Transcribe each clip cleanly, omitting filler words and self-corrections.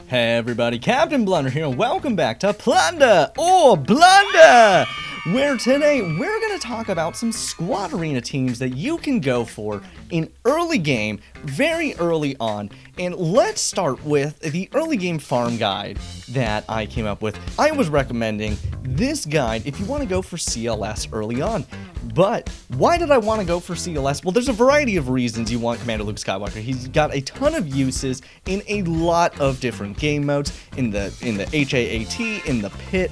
Hey everybody, Captain Blunder here, and welcome back to Blunder or Blunder, where today we're going to talk about some squad arena teams that you can go for in early game, very early on. And let's start with the early game farm guide that I came up with. I was recommending this guide if you want to go for CLS early on. But why did I want to go for CLS? Well, there's a variety of reasons you want Commander Luke Skywalker. He's got a ton of uses in a lot of different game modes, in the HAAT, in the pit,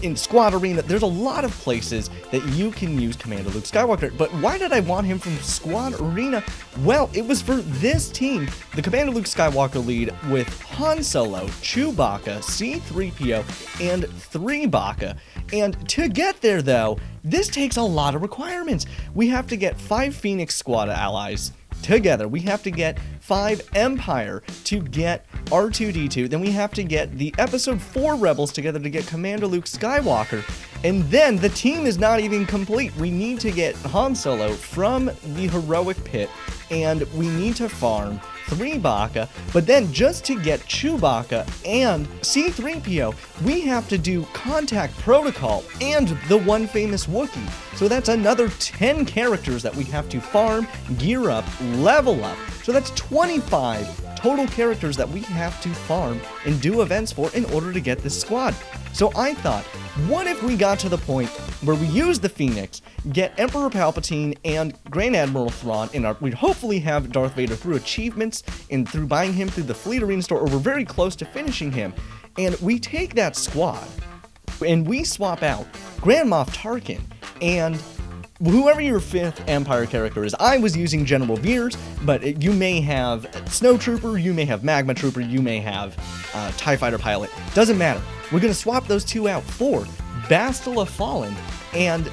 in squad arena. There's a lot of places that you can use Commander Luke Skywalker. But why did I want him from squad arena? Well, it was for this team, the Commander Luke Skywalker lead with Han Solo, Chewbacca, C-3PO, and 3 Baka. And to get there, though, this takes a lot of requirements. We have to get 5 Phoenix Squad allies together. We have to get 5 Empire to get R2-D2. Then we have to get the Episode 4 Rebels together to get Commander Luke Skywalker. And then the team is not even complete. We need to get Han Solo from the heroic pit, and we need to farm 3 Baka, but then just to get Chewbacca and C-3PO, we have to do Contact Protocol and the one famous Wookiee. So that's another 10 characters that we have to farm, gear up, level up. So that's 25 total characters that we have to farm and do events for in order to get this squad. So I thought, what if we got to the point where we use the Phoenix, get Emperor Palpatine and Grand Admiral Thrawn, and we'd hopefully have Darth Vader through achievements and through buying him through the Fleet Arena store, or we're very close to finishing him, and we take that squad and we swap out Grand Moff Tarkin and whoever your 5th Empire character is. I was using General Veers, but you may have Snow Trooper, you may have Magma Trooper, you may have TIE Fighter Pilot. Doesn't matter. We're going to swap those 2 out for Bastila Fallen and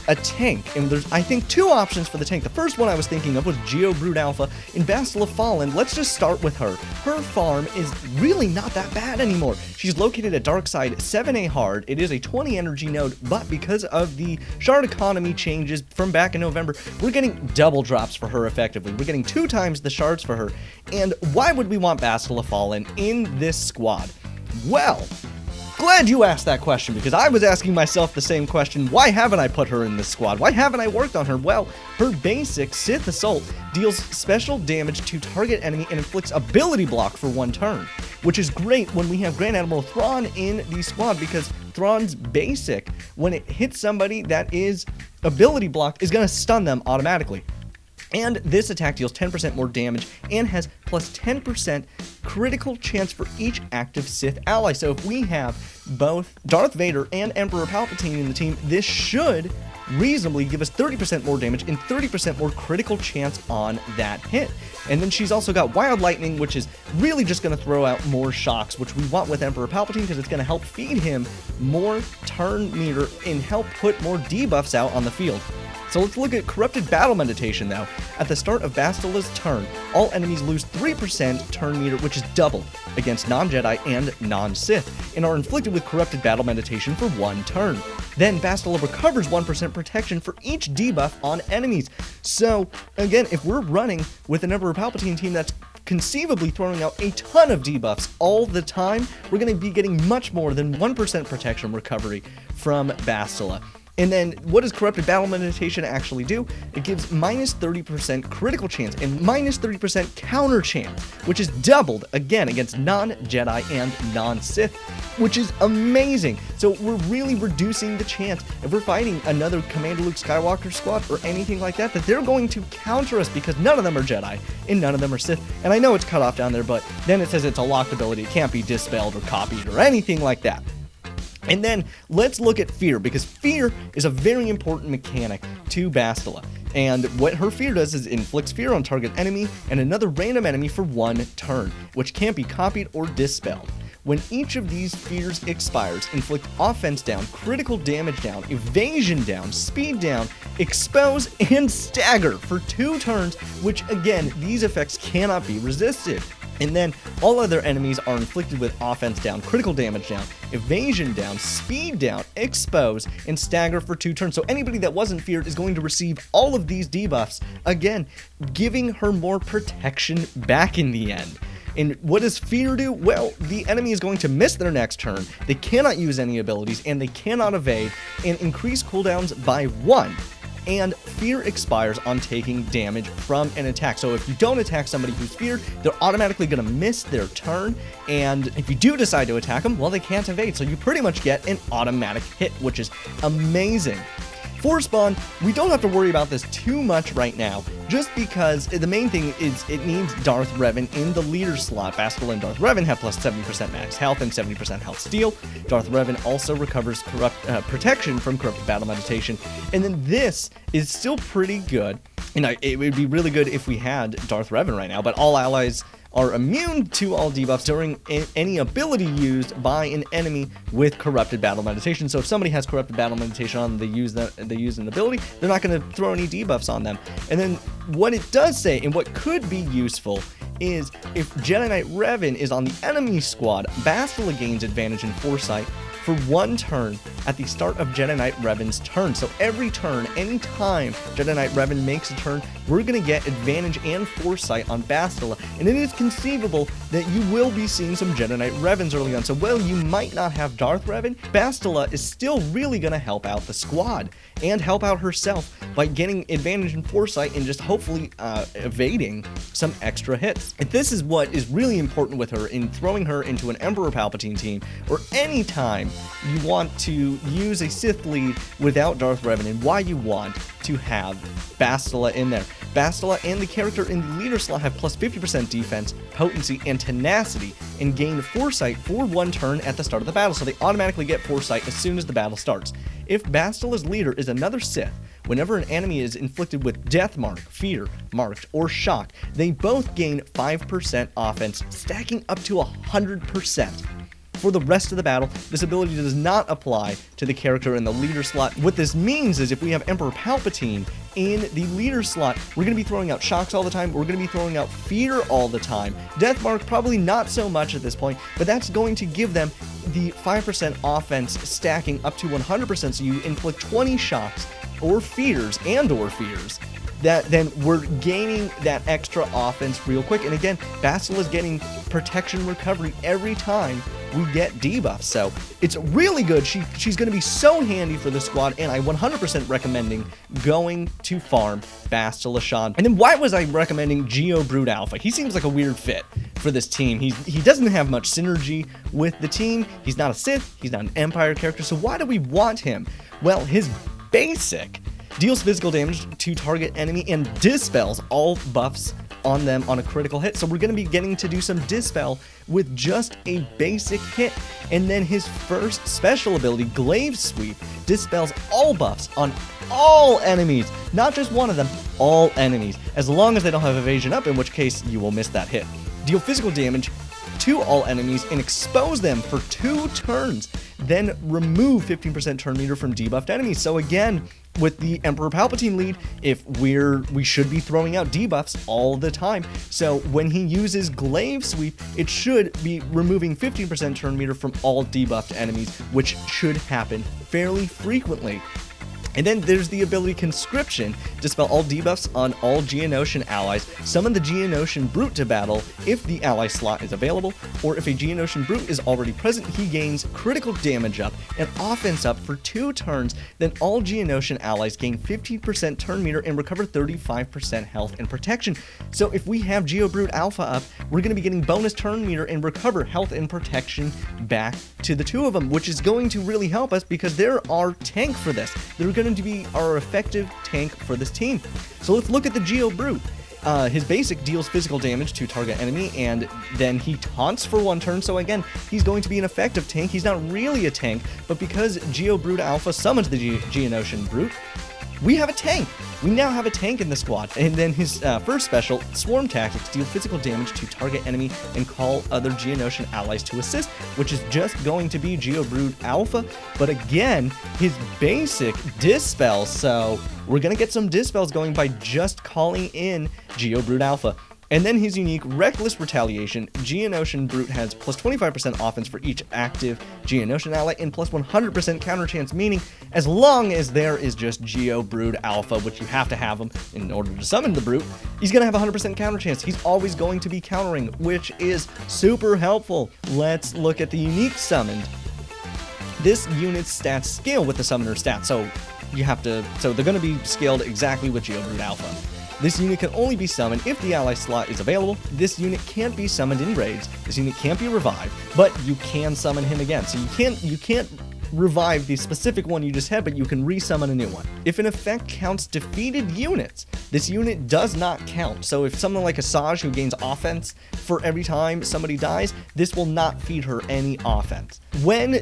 a tank. And there's, I think, 2 options for the tank. The first one I was thinking of was Geo Brood Alpha. In Bastila Fallen, let's just start with her. Her farm is really not that bad anymore. She's located at Darkside 7A hard. It is a 20 energy node, but because of the shard economy changes from back in November, we're getting double drops for her effectively. We're getting 2 times the shards for her. And why would we want Bastila Fallen in this squad? Well, glad you asked that question, because I was asking myself the same question. Why haven't I put her in this squad? Why haven't I worked on her? Well, her basic Sith Assault deals special damage to target enemy and inflicts ability block for 1 turn, which is great when we have Grand Admiral Thrawn in the squad, because Thrawn's basic, when it hits somebody that is ability blocked, is going to stun them automatically. And this attack deals 10% more damage and has plus 10% critical chance for each active Sith ally. So if we have both Darth Vader and Emperor Palpatine in the team, this should reasonably give us 30% more damage and 30% more critical chance on that hit. And then she's also got Wild Lightning, which is really just going to throw out more shocks, which we want with Emperor Palpatine because it's going to help feed him more turn meter and help put more debuffs out on the field. So let's look at Corrupted Battle Meditation now. At the start of Bastila's turn, all enemies lose 3% turn meter, which is doubled against non-Jedi and non-Sith, and are inflicted with Corrupted Battle Meditation for 1 turn. Then Bastila recovers 1% protection for each debuff on enemies. So again, if we're running with an Emperor Palpatine team that's conceivably throwing out a ton of debuffs all the time, we're going to be getting much more than 1% protection recovery from Bastila. And then what does Corrupted Battle Meditation actually do? It gives minus 30% critical chance and minus 30% counter chance, which is doubled again against non-Jedi and non-Sith, which is amazing. So we're really reducing the chance if we're fighting another Commander Luke Skywalker squad or anything like that, that they're going to counter us, because none of them are Jedi and none of them are Sith. And I know it's cut off down there, but then it says it's a locked ability. It can't be dispelled or copied or anything like that. And then let's look at Fear, because Fear is a very important mechanic to Bastila. And what her Fear does is inflicts fear on target enemy and another random enemy for 1 turn, which can't be copied or dispelled. When each of these fears expires, inflict offense down, critical damage down, evasion down, speed down, expose, and stagger for 2 turns, which again, these effects cannot be resisted. And then all other enemies are inflicted with offense down, critical damage down, evasion down, speed down, expose, and stagger for 2 turns. So anybody that wasn't feared is going to receive all of these debuffs, again, giving her more protection back in the end. And what does fear do? Well, the enemy is going to miss their next turn, they cannot use any abilities, and they cannot evade, and increase cooldowns by 1. And fear expires on taking damage from an attack. So if you don't attack somebody who's feared, they're automatically going to miss their turn, and if you do decide to attack them, well, they can't evade, so you pretty much get an automatic hit, which is amazing. For spawn, we don't have to worry about this too much right now, just because the main thing is it needs Darth Revan in the leader slot. Bastila and Darth Revan have plus 70% max health and 70% health steal. Darth Revan also recovers protection from corrupted battle meditation, and then this is still pretty good. And it would be really good if we had Darth Revan right now, but all allies are immune to all debuffs during any ability used by an enemy with corrupted battle meditation. So if somebody has corrupted battle meditation on, they use an ability, they're not going to throw any debuffs on them. And then what it does say, and what could be useful, is if Jedi Knight Revan is on the enemy squad, Bastila gains advantage in Foresight for 1 turn at the start of Jedi Knight Revan's turn. So every turn, anytime Jedi Knight Revan makes a turn, we're going to get advantage and Foresight on Bastila. And it is conceivable that you will be seeing some Jedi Knight Revans early on. So while you might not have Darth Revan, Bastila is still really going to help out the squad and help out herself by getting advantage and Foresight and just hopefully evading some extra hits. And this is what is really important with her in throwing her into an Emperor Palpatine team, or any time you want to use a Sith lead without Darth Revan, and why you want to have Bastila in there. Bastila and the character in the leader slot have plus 50% defense, potency, and tenacity, and gain Foresight for 1 turn at the start of the battle, so they automatically get Foresight as soon as the battle starts. If Bastila's leader is another Sith, whenever an enemy is inflicted with Death Mark, Fear, Marked, or Shock, they both gain 5% offense, stacking up to 100%. For the rest of the battle, this ability does not apply to the character in the leader slot. What this means is if we have Emperor Palpatine in the leader slot, we're going to be throwing out shocks all the time, we're going to be throwing out fear all the time. Death Mark, probably not so much at this point, but that's going to give them the 5% offense stacking up to 100%, so you inflict 20 shocks or fears, that then we're gaining that extra offense real quick. And again, Bastila's getting protection recovery every time we get debuffs, so it's really good. She's going to be so handy for the squad, and I 100% recommending going to farm Bastila Shan. And then why was I recommending Geobrute Alpha? He seems like a weird fit for this team. He doesn't have much synergy with the team. He's not a Sith, he's not an Empire character, so why do we want him? Well, his basic deals physical damage to target enemy and dispels all buffs on them on a critical hit. So we're going to be getting to do some dispel with just a basic hit. And then his first special ability, Glaive Sweep, dispels all buffs on all enemies, not just one of them, all enemies, as long as they don't have evasion up, in which case you will miss that hit. Deal physical damage to all enemies and expose them for 2 turns, then remove 15% turn meter from debuffed enemies. So again, with the Emperor Palpatine lead, we should be throwing out debuffs all the time. So when he uses Glaive Sweep, it should be removing 15% turn meter from all debuffed enemies, which should happen fairly frequently. And then there's the ability Conscription, dispel all debuffs on all Geonosian allies, summon the Geonosian Brute to battle if the ally slot is available, or if a Geonosian Brute is already present, he gains critical damage up and offense up for 2 turns, then all Geonosian allies gain 15% turn meter and recover 35% health and protection. So if we have Geobrute Alpha up, we're going to be getting bonus turn meter and recover health and protection back to the 2 of them, which is going to really help us because they're our tank for this. They're going to be our effective tank for this team. So let's look at the Geobrute. His basic deals physical damage to target enemy, and then he taunts for 1 turn, so again, he's going to be an effective tank. He's not really a tank, but because Geobrute Alpha summons the Geonosian Brute, we have a tank. We now have a tank in the squad. And then his first special, Swarm Tactics, deal physical damage to target enemy and call other Geonosian allies to assist, which is just going to be Geobrute Alpha. But again, his basic dispel, so we're going to get some dispels going by just calling in Geobrute Alpha. And then his unique Reckless Retaliation. Geonosian Brute has plus 25% offense for each active Geonosian ally and plus 100% counter chance, meaning as long as there is just Geo Brood Alpha, which you have to have him in order to summon the Brute, he's going to have 100% counter chance. He's always going to be countering, which is super helpful. Let's look at the unique summoned. This unit's stats scale with the summoner stats, so they're going to be scaled exactly with Geo Brood Alpha. This unit can only be summoned if the ally slot is available. This unit can't be summoned in raids. This unit can't be revived, but you can summon him again. So you can't revive the specific one you just had, but you can resummon a new one. If an effect counts defeated units, this unit does not count. So if someone like Asajj, who gains offense for every time somebody dies, this will not feed her any offense. When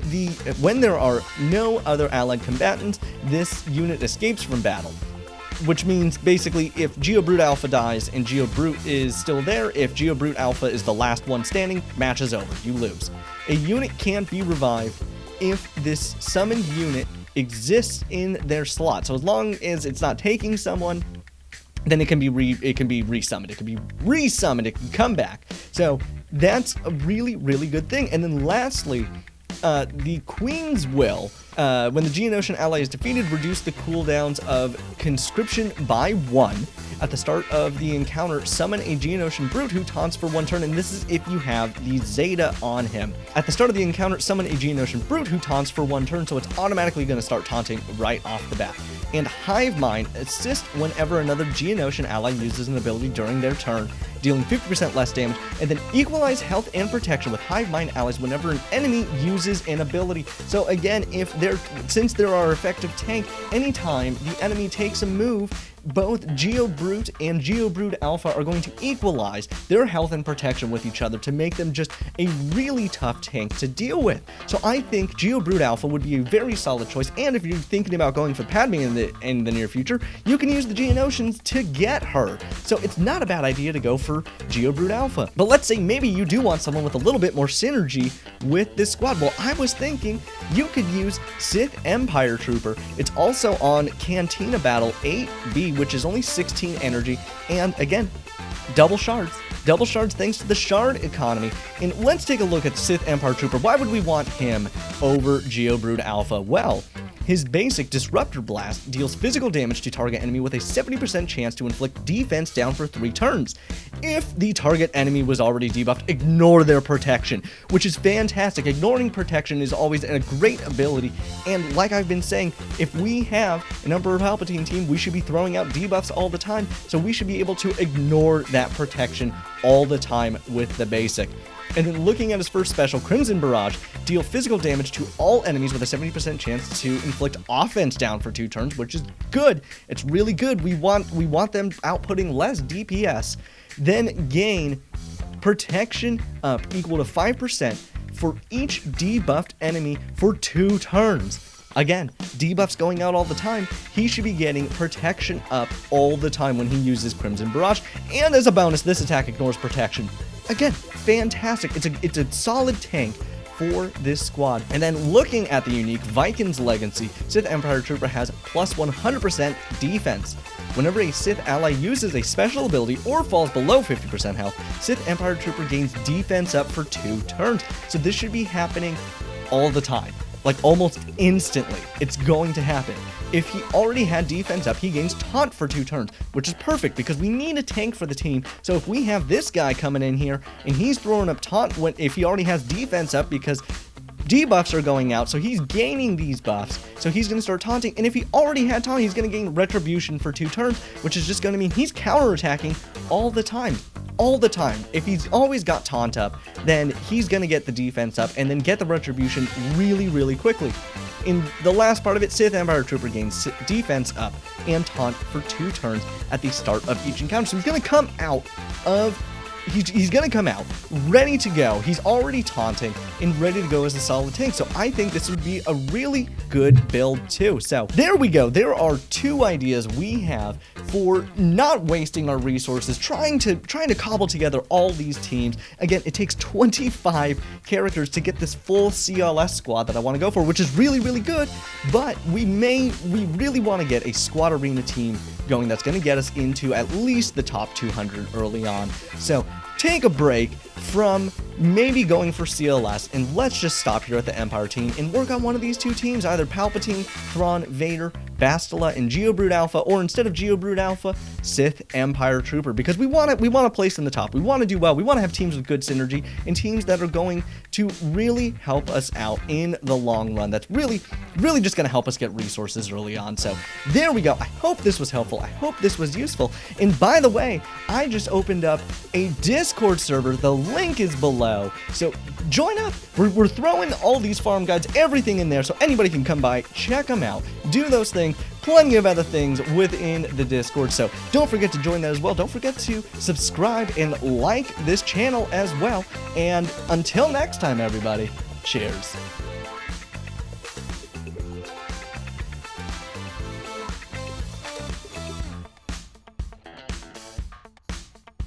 there are no other allied combatants, this unit escapes from battle. Which means, basically, if Geo Brood Alpha dies and Geo Brute is still there, if Geo Brute Alpha is the last one standing, match is over. You lose. A unit can't be revived if this summoned unit exists in their slot. So as long as it's not taking someone, then it can be resummoned. It can be resummoned. It can come back. So that's a really, really good thing. And then lastly, the Queen's Will. When the Geonosian ally is defeated, reduce the cooldowns of conscription by 1. At the start of the encounter, summon a Geonosian Brute who taunts for 1 turn, and this is if you have the Zeta on him. At the start of the encounter, summon a Geonosian Brute who taunts for 1 turn, so it's automatically going to start taunting right off the bat. And Hive Mind, assist whenever another Geonosian ally uses an ability during their turn, dealing 50% less damage, and then equalize health and protection with Hive Mind allies whenever an enemy uses an ability. So again, since there are effective tank, anytime the enemy takes a move, both Geo Brute and Geo Brood Alpha are going to equalize their health and protection with each other to make them just a really tough tank to deal with. So I think Geo Brood Alpha would be a very solid choice, and if you're thinking about going for Padme in the near future, you can use the Geonosians to get her. So it's not a bad idea to go for Geo Brood Alpha. But let's say maybe you do want someone with a little bit more synergy with this squad. Well, I was thinking you could use Sith Empire Trooper. It's also on Cantina Battle 8B, which is only 16 energy, and again, double shards. Double shards thanks to the shard economy. And let's take a look at Sith Empire Trooper. Why would we want him over Geo Brood Alpha? Well, his basic Disruptor Blast deals physical damage to target enemy with a 70% chance to inflict defense down for 3 turns. If the target enemy was already debuffed, ignore their protection, which is fantastic. Ignoring protection is always a great ability, and like I've been saying, if we have an Emperor Palpatine team, we should be throwing out debuffs all the time, so we should be able to ignore that protection all the time with the basic. And then looking at his first special, Crimson Barrage, deal physical damage to all enemies with a 70% chance to inflict offense down for 2 turns, which is good. It's really good. We want them outputting less DPS. Then gain protection up equal to 5% for each debuffed enemy for 2 turns. Again, debuffs going out all the time. He should be getting protection up all the time when he uses Crimson Barrage. And as a bonus, this attack ignores protection. Again, fantastic. It's a solid tank for this squad. And then looking at the unique Vikings Legacy, Sith Empire Trooper has plus 100% defense. Whenever a Sith ally uses a special ability or falls below 50% health, Sith Empire Trooper gains defense up for 2 turns. So this should be happening all the time. Like almost instantly, it's going to happen. If he already had defense up, he gains taunt for 2 turns, which is perfect because we need a tank for the team. So if we have this guy coming in here and he's throwing up taunt if he already has defense up because debuffs are going out, so he's gaining these buffs, so he's going to start taunting, and if he already had taunt, he's going to gain retribution for 2 turns, which is just going to mean he's counterattacking all the time. All the time. If he's always got taunt up, then he's going to get the defense up and then get the retribution really, really quickly. In the last part of it, Sith Empire Trooper gains defense up and taunt for 2 turns at the start of each encounter. So he's going to come out of he's gonna come out ready to go. He's already taunting and ready to go as a solid tank. So I think this would be a really good build too. So there we go. There are 2 ideas we have for not wasting our resources, trying to cobble together all these teams. Again, it takes 25 characters to get this full CLS squad that I want to go for, which is really, really good. But we really want to get a squad arena team going that's going to get us into at least the top 200 early on. So take a break from maybe going for CLS, and let's just stop here at the Empire team and work on one of these 2 teams, either Palpatine, Thrawn, Vader, Bastila, and Geobrute Alpha, or instead of Geobrute Alpha, Sith, Empire Trooper, because we want to place in the top. We want to do well. We want to have teams with good synergy and teams that are going to really help us out in the long run. That's really just going to help us get resources early on. So there we go. I hope this was helpful. I hope this was useful. And by the way, I just opened up a Discord server. The link is below. So join up. We're throwing all these farm guides, everything in there, so anybody can come by, check them out, do those things, plenty of other things within the Discord. So don't forget to join that as well. Don't forget to subscribe and like this channel as well. And until next time, everybody, cheers.